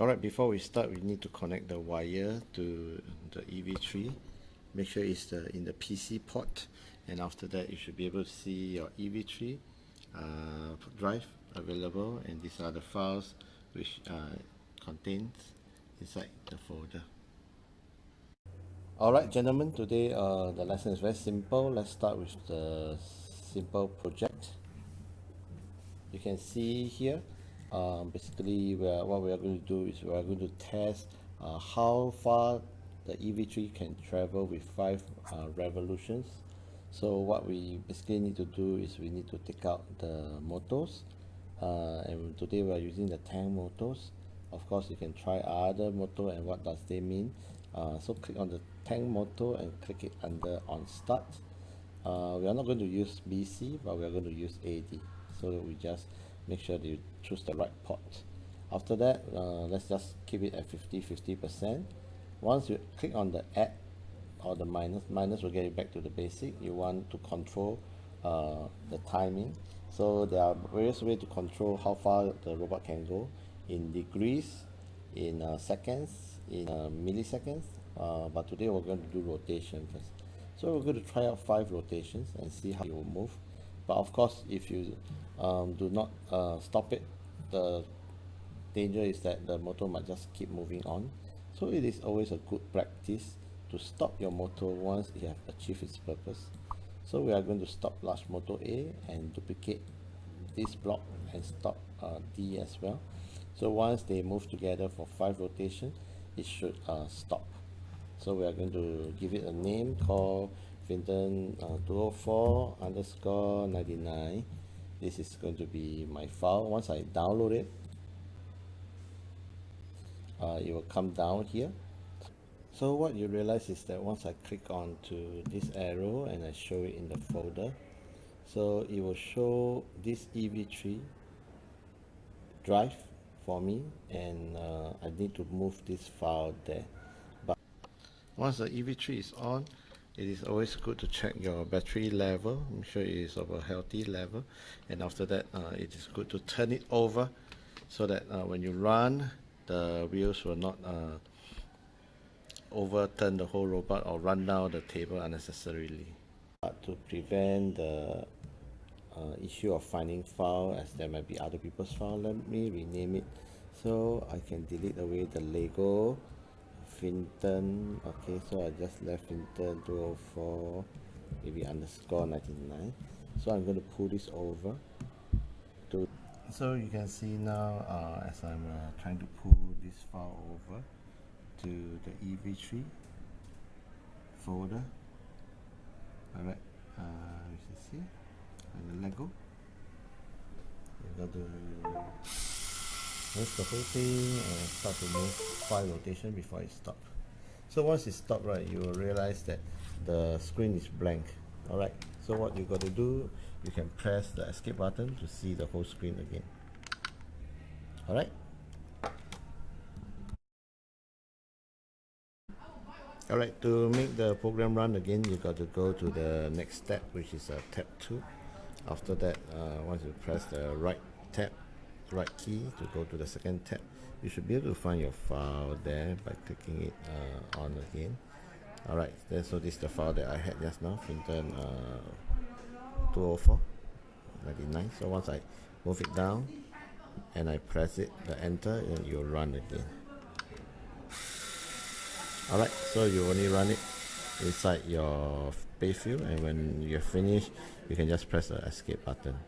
Alright, before we start, we need to connect the wire to the EV3. Make sure it's in the PC port, and after that you should be able to see your EV3 drive available, and these are the files which contains inside the folder. Alright gentlemen, today the lesson is very simple. Let's start with the simple project. You can see here basically what we are going to do is we are going to test how far the EV3 can travel with 5 revolutions. So what we basically need to do is we need to take out the motors, and today we are using the tank motors. Of course you can try other motor, and what does they mean. So click on the tank motor and click it under on start. We are not going to use BC, but we are going to use AD, so that we just make sure that you choose the right port. After that, let's just keep it at 50%. Once you click on the add or the minus will get you back to the basic. You want to control the timing, so there are various ways to control how far the robot can go, in degrees, in seconds, in milliseconds, but today we're going to do rotation first. So we're going to try out 5 rotations and see how it will move. But of course, if you do not stop it, the danger is that the motor might just keep moving on. So it is always a good practice to stop your motor once it has achieved its purpose. So we are going to stop large motor A and duplicate this block and stop D as well. So once they move together for 5 rotations, it should stop. So we are going to give it a name called Finton 204_99. This is going to be my file. Once I download it, it will come down here. So what you realize is that once I click on to this arrow and I show it in the folder, so it will show this EV3 drive for me, and I need to move this file there. But once the EV3 is on, it is always good to check your battery level, make sure it is of a healthy level, and after that it is good to turn it over so that when you run, the wheels will not overturn the whole robot or run down the table unnecessarily. But to prevent the issue of finding file, as there might be other people's file, let me rename it so I can delete away the Lego Finton. Okay, so I just left Finton 204 maybe _99. So I'm going to pull this over to, so you can see now as I'm trying to pull this file over to the EV3 folder. Alright, you can see, and the Lego, you got to move the whole thing and start to move 5 rotations before it stops. So once it stops, right, you will realize that the screen is blank. Alright, so what you got to do, you can press the escape button to see the whole screen again. Alright. Alright, to make the program run again, you got to go to the next step, which is tab 2. After that, once you press the right key to go to the second tab, you should be able to find your file there by clicking it on again. Alright, so this is the file that I had just now, Finton 204_99. So once I move it down and I press it, the enter, and you'll run again. Alright, so you only run it inside your playfield, and when you're finished, you can just press the escape button.